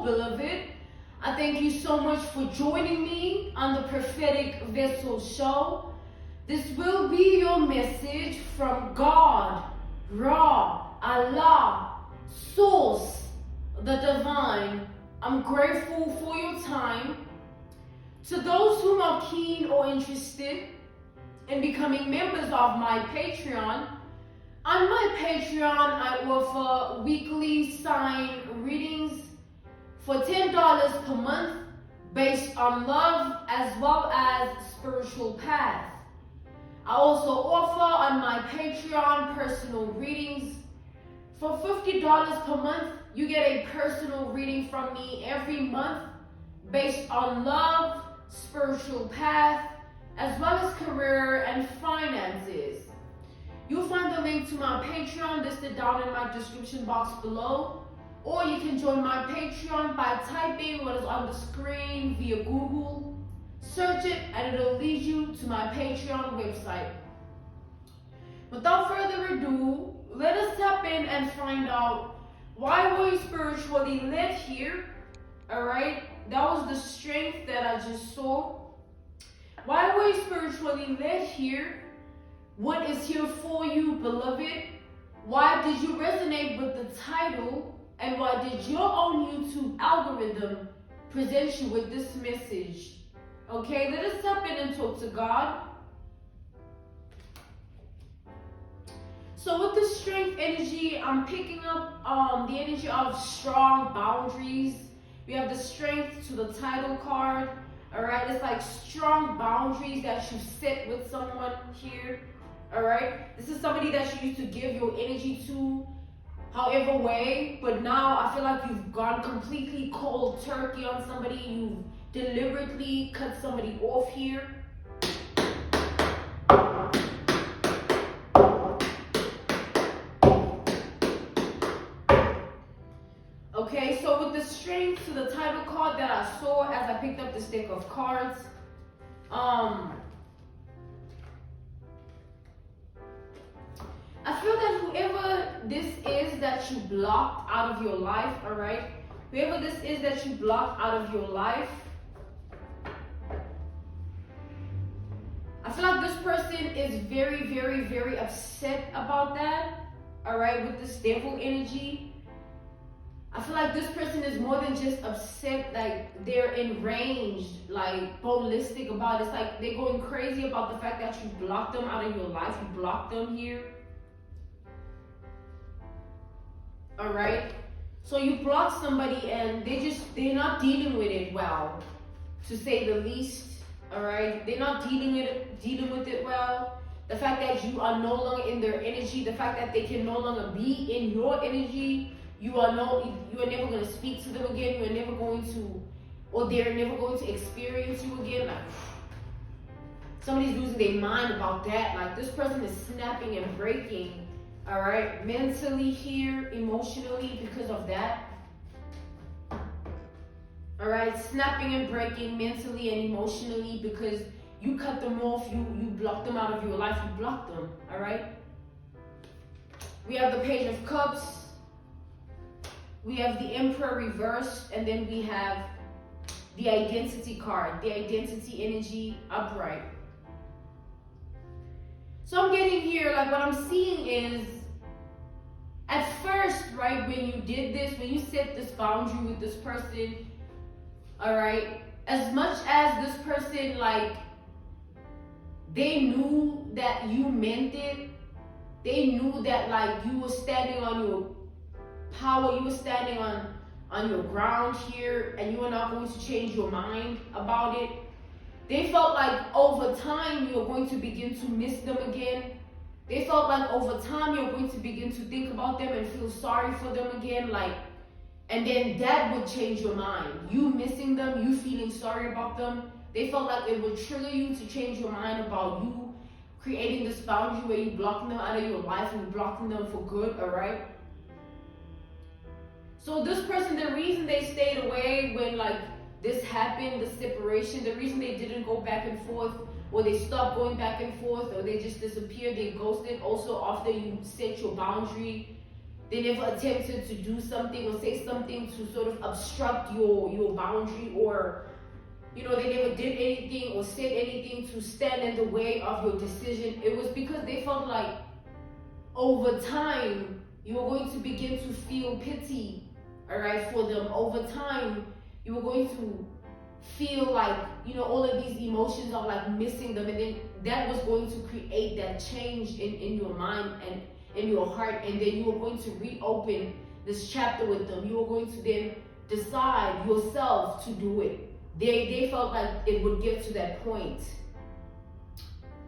beloved. I thank you so much for joining me on the Prophetic Vessel Show. This will be your message from God, Ra, Allah, Source, the Divine. I'm grateful for your time. To those who are keen or interested in becoming members of my Patreon, on my Patreon I offer weekly sign readings for $10 per month based on love as well as spiritual path. I also offer on my Patreon personal readings. For $50 per month, you get a personal reading from me every month based on love, spiritual path, as well as career and finances. You'll find the link to my Patreon listed down in my description box below, or you can join my Patreon by typing what is on the screen via Google. Search it and it'll lead you to my Patreon website. Without further ado, let us tap in and find out why were you spiritually led here. Alright, that was the strength that I just saw. Why were you spiritually led here? What is here for you, beloved? Why did you resonate with the title? And why did your own YouTube algorithm present you with this message? Okay, let us tap in and talk to God. So with the strength energy, I'm picking up the energy of strong boundaries. We have the strength to the title card. Alright, it's like strong boundaries that you set with someone here. Alright, this is somebody that you used to give your energy to however way, but now I feel like you've gone completely cold turkey on somebody. You've deliberately cut somebody off here. Okay, so with the strength to the title card that I saw as I picked up this deck of cards, I feel that whoever this is that you blocked out of your life, alright? Whoever this is that you blocked out of your life, I feel like this person is very, very, very upset about that, alright, with this devil energy. I feel like this person is more than just upset, like they're enraged, like ballistic about it. It's like they're going crazy about the fact that you blocked them out of your life. You blocked them here. Alright? So you block somebody and they're not dealing with it well, to say the least. Alright? They're not dealing with it well. The fact that you are no longer in their energy, the fact that they can no longer be in your energy. You are never going to speak to them again. You are never going to, or they're never going to experience you again. Like, somebody's losing their mind about that. Like, this person is snapping and breaking, all right, mentally here, emotionally, because of that. All right, snapping and breaking mentally and emotionally because you cut them off. You blocked them out of your life. You blocked them, all right. We have the Page of Cups. We have the Emperor reversed, and then we have the Identity card, the Identity energy upright. So I'm getting here, like what I'm seeing is, at first, right, when you did this, when you set this boundary with this person, all right, as much as this person, like, they knew that you meant it, they knew that, like, you were standing on your power, you were standing on your ground here, and you were not going to change your mind about it. They felt like over time you're going to begin to miss them again. They felt like over time you're going to begin to think about them and feel sorry for them again, like, and then that would change your mind. You missing them, you feeling sorry about them. They felt like it would trigger you to change your mind about you creating this boundary where you blocking them out of your life and blocking them for good, all right? So this person, the reason they stayed away when like this happened, the separation, the reason they didn't go back and forth, or they stopped going back and forth, or they just disappeared, they ghosted also after you set your boundary, They never attempted to do something or say something to sort of obstruct your boundary, or they never did anything or said anything to stand in the way of your decision. It was because they felt like over time you were going to begin to feel pity, all right, for them. Over time you were going to feel like, all of these emotions of like missing them, and then that was going to create that change in your mind and in your heart, and then you were going to reopen this chapter with them. You were going to then decide yourself to do it. They felt like it would get to that point.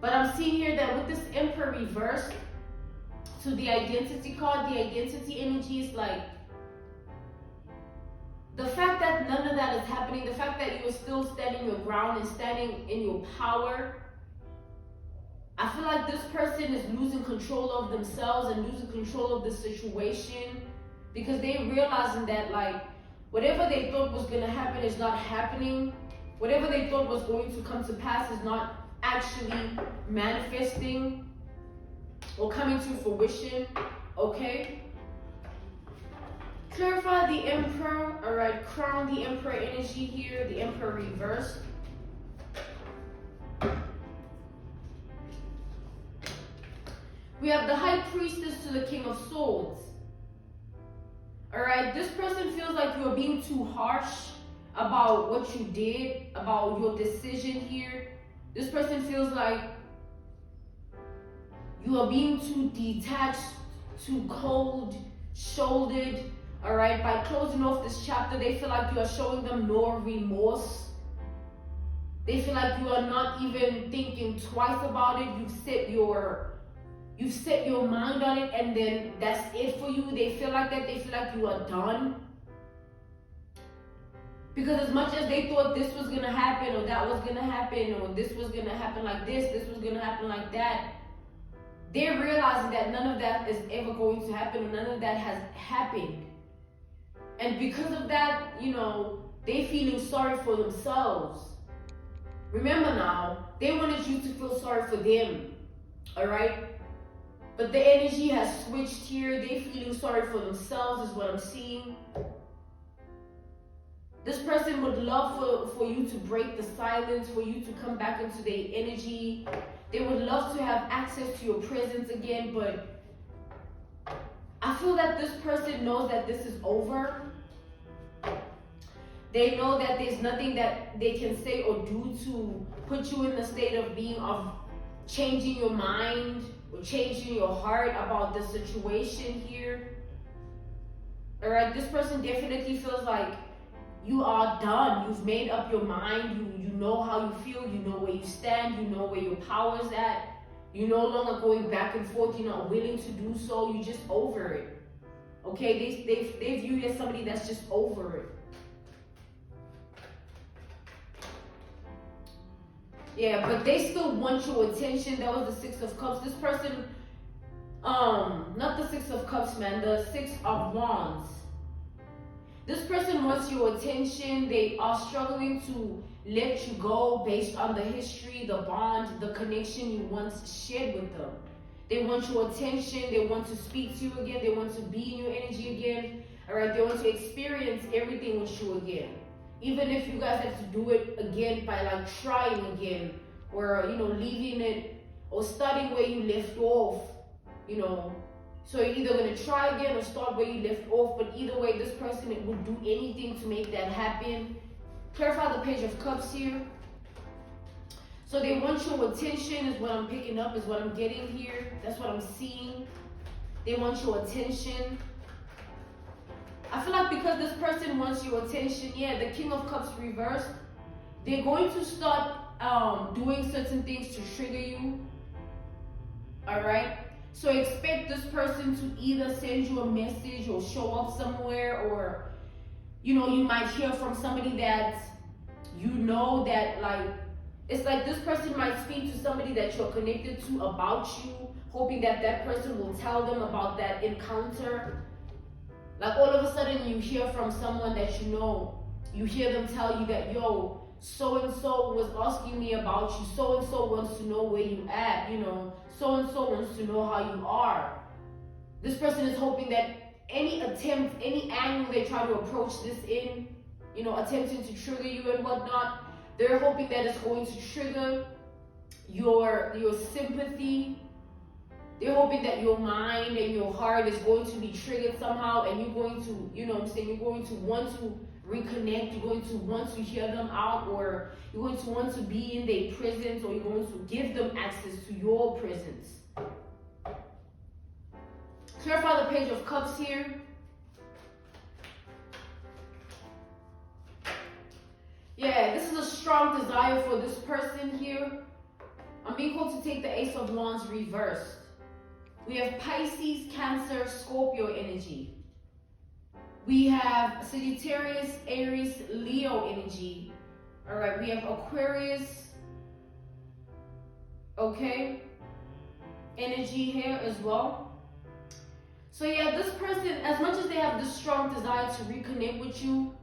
But I'm seeing here that with this Emperor reversed to the identity card, the identity energy is like the fact that none of that is happening, the fact that you are still standing your ground and standing in your power. I feel like this person is losing control of themselves and losing control of the situation, because they're realizing that like whatever they thought was going to happen is not happening. Whatever they thought was going to come to pass is not actually manifesting or coming to fruition. Okay? Clarify the Emperor. All right, crown the Emperor energy here, the Emperor reversed. We have the High Priestess to the King of Swords. All right, this person feels like you're being too harsh about what you did, about your decision here. This person feels like you are being too detached, too cold-shouldered. All right, by closing off this chapter, they feel like you are showing them no remorse. They feel like you are not even thinking twice about it. You've set your mind on it, and then that's it for you. They feel like that. They feel like you are done. Because as much as they thought this was going to happen, or that was going to happen, or this was going to happen like this was going to happen like that, they're realizing that none of that is ever going to happen, or none of that has happened. And because of that, they're feeling sorry for themselves. Remember now, they wanted you to feel sorry for them. All right? But the energy has switched here. They're feeling sorry for themselves is what I'm seeing. This person would love for you to break the silence, for you to come back into their energy. They would love to have access to your presence again, but I feel that this person knows that this is over. They know that there's nothing that they can say or do to put you in the state of being of changing your mind or changing your heart about the situation here. All right, this person definitely feels like you are done. You've made up your mind. You know how you feel. You know where you stand. You know where your power is at. You're no longer going back and forth. You're not willing to do so. You're just over it. Okay, they view you as somebody that's just over it. Yeah, but they still want your attention. That was the Six of Cups. This person, not the Six of Cups, man, the Six of Wands. This person wants your attention. They are struggling to let you go based on the history, the bond, the connection you once shared with them. They want your attention. They want to speak to you again. They want to be in your energy again. All right, they want to experience everything with you again. Even if you guys have to do it again by like trying again, or leaving it or starting where you left off, So you're either gonna try again or start where you left off. But either way, this person would do anything to make that happen. Clarify the Page of Cups here. So they want your attention is what I'm picking up, is what I'm getting here. That's what I'm seeing. They want your attention. I feel like because this person wants your attention, yeah, the King of Cups reversed, they're going to start doing certain things to trigger you. All right? So expect this person to either send you a message or show up somewhere, or, you might hear from somebody that that like, it's like this person might speak to somebody that you're connected to about you, hoping that that person will tell them about that encounter. Like all of a sudden you hear from someone that you hear them tell you that, yo, so-and-so was asking me about you, so-and-so wants to know where you at, so-and-so wants to know how you are. This person is hoping that any attempt, any angle they try to approach this in, attempting to trigger you and whatnot, they're hoping that it's going to trigger your sympathy. They're hoping that your mind and your heart is going to be triggered somehow, and you're going to, you're going to want to reconnect, you're going to want to hear them out, or you're going to want to be in their presence, or you're going to give them access to your presence. Clarify the Page of Cups here. Yeah, this is a strong desire for this person here. I'm being called to take the Ace of Wands reversed. We have Pisces, Cancer, Scorpio energy. We have Sagittarius, Aries, Leo energy. All right, we have Aquarius, okay, energy here as well. So yeah, this person, as much as they have this strong desire to reconnect with you,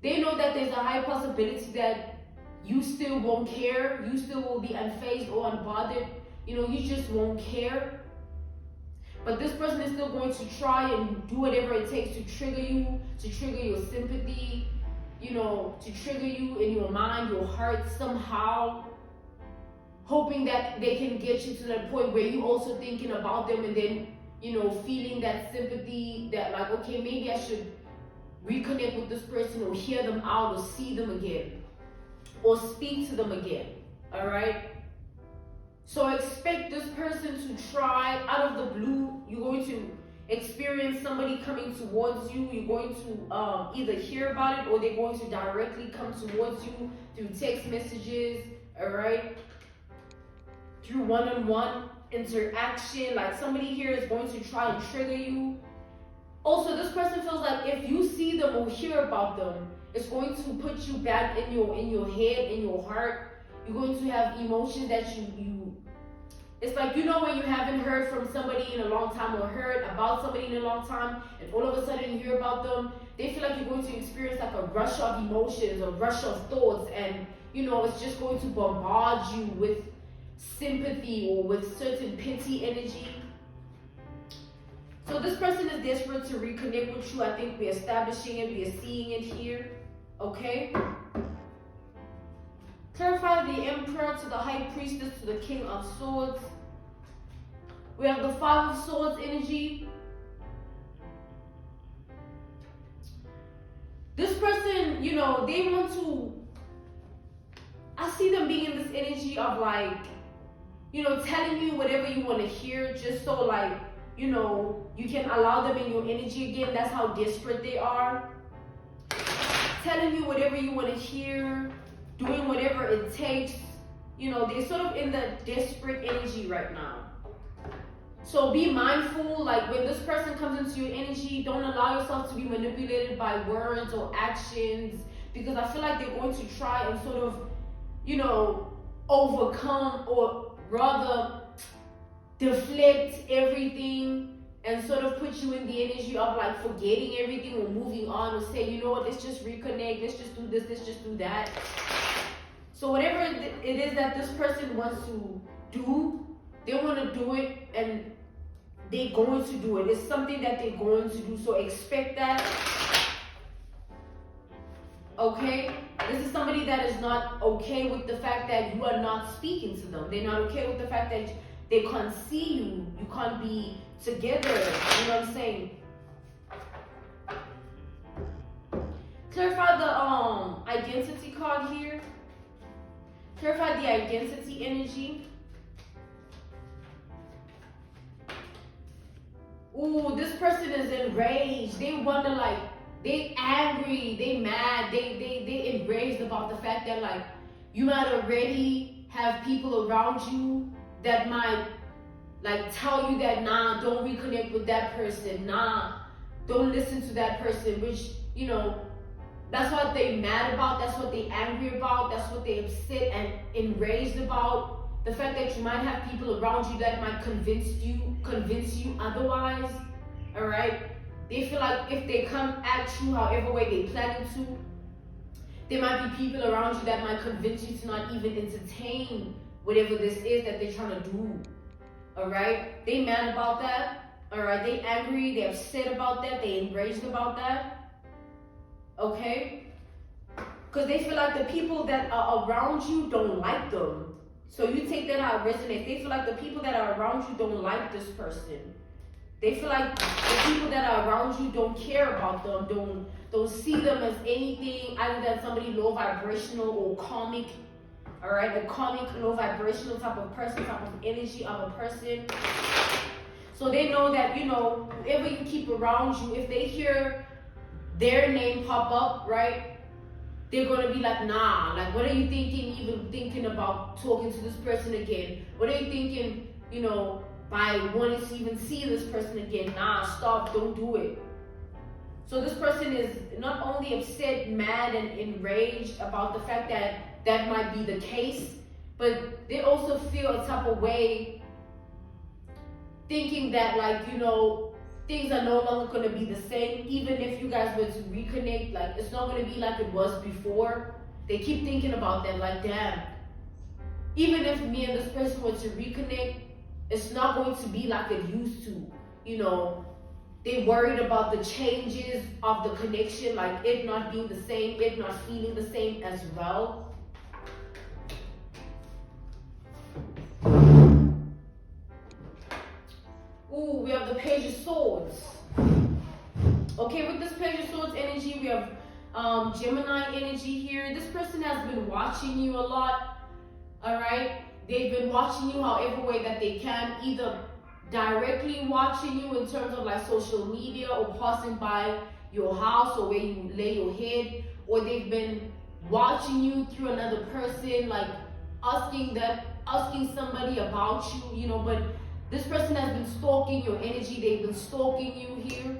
they know that there's a high possibility that you still won't care. You still will be unfazed or unbothered. You just won't care. But this person is still going to try and do whatever it takes to trigger you, to trigger your sympathy, to trigger you in your mind, your heart somehow, hoping that they can get you to that point where you also thinking about them, and then, feeling that sympathy that like, okay, maybe I should reconnect with this person, or hear them out, or see them again, or speak to them again. All right? So expect this person to try out of the blue. You're going to experience somebody coming towards you. You're going to either hear about it, or they're going to directly come towards you through text messages, all right? Through one-on-one interaction. Like somebody here is going to try and trigger you. Also, this person feels like if you see them or hear about them, it's going to put you back in your head, in your heart. You're going to have emotions that you it's like, when you haven't heard from somebody in a long time, or heard about somebody in a long time, and all of a sudden you hear about them, they feel like you're going to experience like a rush of emotions, a rush of thoughts, and it's just going to bombard you with sympathy or with certain pity energy. So this person is desperate to reconnect with you. I think we're establishing it, we're seeing it here, okay? Clarify the Emperor to the High Priestess to the King of Swords. We have the Five of Swords energy. This person, they want to, I see them being in this energy of like, telling you whatever you want to hear, just so like, you can allow them in your energy again. That's how desperate they are. Telling you whatever you want to hear, doing whatever it takes. They're sort of in the desperate energy right now. So be mindful, like when this person comes into your energy, don't allow yourself to be manipulated by words or actions, because I feel like they're going to try and sort of, overcome, or rather deflect everything, and sort of put you in the energy of like forgetting everything or moving on, or say, let's just reconnect, let's just do this, let's just do that. So whatever it is that this person wants to do, they want to do it, and they're going to do it. It's something that they're going to do, so expect that. Okay? This is somebody that is not okay with the fact that you are not speaking to them. They're not okay with the fact that they can't see you. You can't be together. You know what I'm saying? Clarify the identity card here. Clarify the identity energy. Ooh, this person is enraged. They wonder, like, they angry, they mad, they enraged about the fact that like you might already have people around you that might like tell you that nah, don't reconnect with that person, nah, don't listen to that person, which that's what they mad about, that's what they angry about, that's what they upset and enraged about. The fact that you might have people around you that might convince you otherwise, all right? They feel like if they come at you however way they plan to, there might be people around you that might convince you to not even entertain whatever this is that they're trying to do, all right? They mad about that, All right, they angry, they upset about that, they enraged about that. Okay? Because they feel like the people that are around you don't like them. So you take that out, resonate. They feel like the people that are around you don't like this person. They feel like the people that are around you don't care about them, don't see them as anything other than somebody low vibrational or karmic. All right, a karmic, low vibrational type of person, type of energy of a person. So they know that, you know, whoever you keep around you, if they hear their name pop up, right, they're going to be like, nah, like, what are you thinking, even thinking about talking to this person again? What are you thinking, you know, by wanting to even see this person again? Nah, stop, don't do it. So this person is not only upset, mad, and enraged about the fact that that might be the case, but they also feel a type of way thinking that, like, you know, things are no longer going to be the same. Even if you guys were to reconnect, like, it's not going to be like it was before. They keep thinking about that, like, damn, even if me and this person were to reconnect, it's not going to be like it used to. You know, they worried about the changes of the connection, like it not being the same, it not feeling the same as well. Ooh, we have the Page of Swords. Okay, with this Page of Swords energy, we have Gemini energy here. This person has been watching you a lot, all right? They've been watching you however way that they can, either directly watching you in terms of like social media or passing by your house or where you lay your head, or they've been watching you through another person, like asking somebody about you, you know, but this person has been stalking your energy. They've been stalking you here.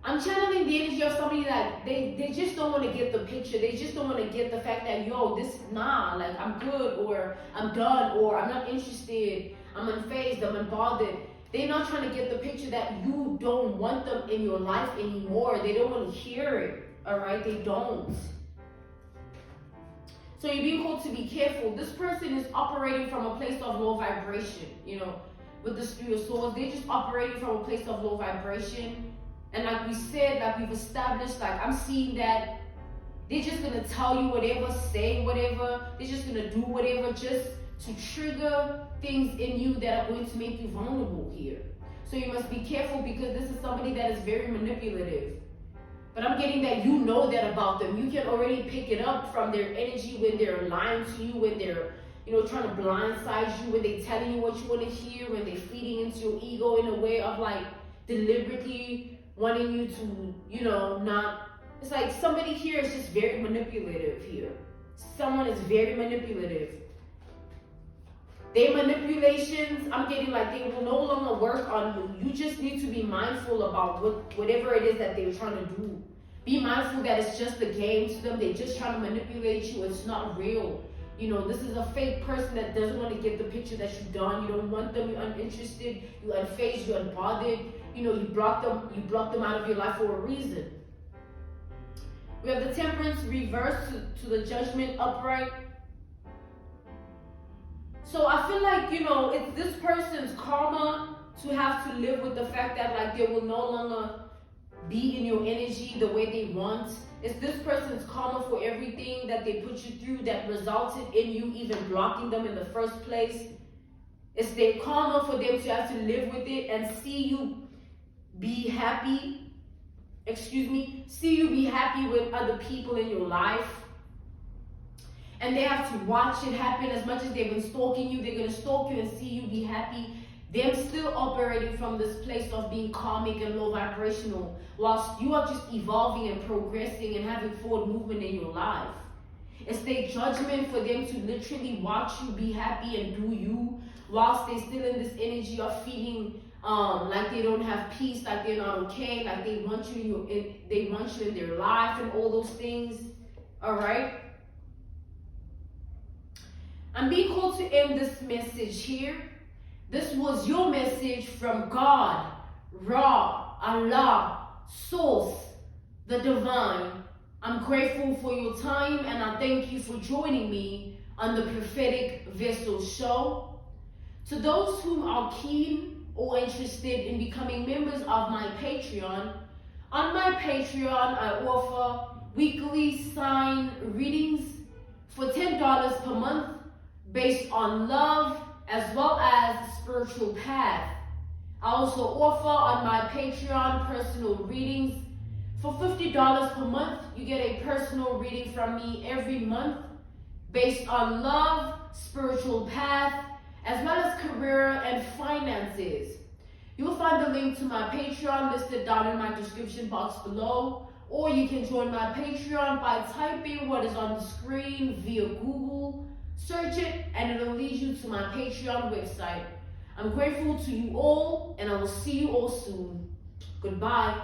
I'm channeling the energy of somebody that they just don't want to get the picture. They just don't want to get the fact that, yo, like, I'm good, or I'm done, or I'm not interested, I'm unfazed, I'm unbothered. They're not trying to get the picture that you don't want them in your life anymore. They don't want to hear it, all right? They don't. So you're being called to be careful. This person is operating from a place of low vibration, you know, with the Spirit of Swords. They're just operating from a place of low vibration. And like we said, like we've established, like I'm seeing that they're just going to tell you whatever, say whatever. They're just going to do whatever just to trigger things in you that are going to make you vulnerable here. So you must be careful, because this is somebody that is very manipulative. But I'm getting that you know that about them. You can already pick it up from their energy when they're lying to you, when they're, you know, trying to blindside you, when they're telling you what you want to hear, when they're feeding into your ego in a way of like deliberately wanting you to, you know, not. It's like somebody here is just very manipulative here. Someone is very manipulative. Their manipulations, I'm getting like they will no longer work on you. You just need to be mindful about whatever it is that they're trying to do. Be mindful that it's just a game to them. They're just trying to manipulate you. It's not real. You know, this is a fake person that doesn't want to get the picture that you've done. You don't want them. You're uninterested. You're unfazed. You're unbothered. You know, you block them out of your life for a reason. We have the Temperance reversed to the Judgment upright. So I feel like, you know, it's this person's karma to have to live with the fact that like they will no longer be in your energy the way they want. It's this person's karma for everything that they put you through that resulted in you even blocking them in the first place. It's their karma for them to have to live with it and see you be happy. See you be happy with other people in your life. And they have to watch it happen. As much as they've been stalking you, they're going to stalk you and see you be happy. Them still operating from this place of being karmic and low vibrational, whilst you are just evolving and progressing and having forward movement in your life. It's their judgment for them to literally watch you be happy and do you, whilst they're still in this energy of feeling like they don't have peace, like they're not okay, like they want you in their life and all those things. All right. I'm being called to end this message here. This was your message from God, Ra, Allah, Source, the Divine. I'm grateful for your time, and I thank you for joining me on the Prophetic Vessel Show. To those who are keen or interested in becoming members of my Patreon, on my Patreon I offer weekly sign readings for $10 per month based on love as well as spiritual path. I also offer on my Patreon personal readings. For $50 per month, you get a personal reading from me every month based on love, spiritual path, as well as career and finances. You'll find the link to my Patreon listed down in my description box below, or you can join my Patreon by typing what is on the screen via Google. Search it and it'll lead you to my Patreon website. I'm grateful to you all, and I will see you all soon. Goodbye.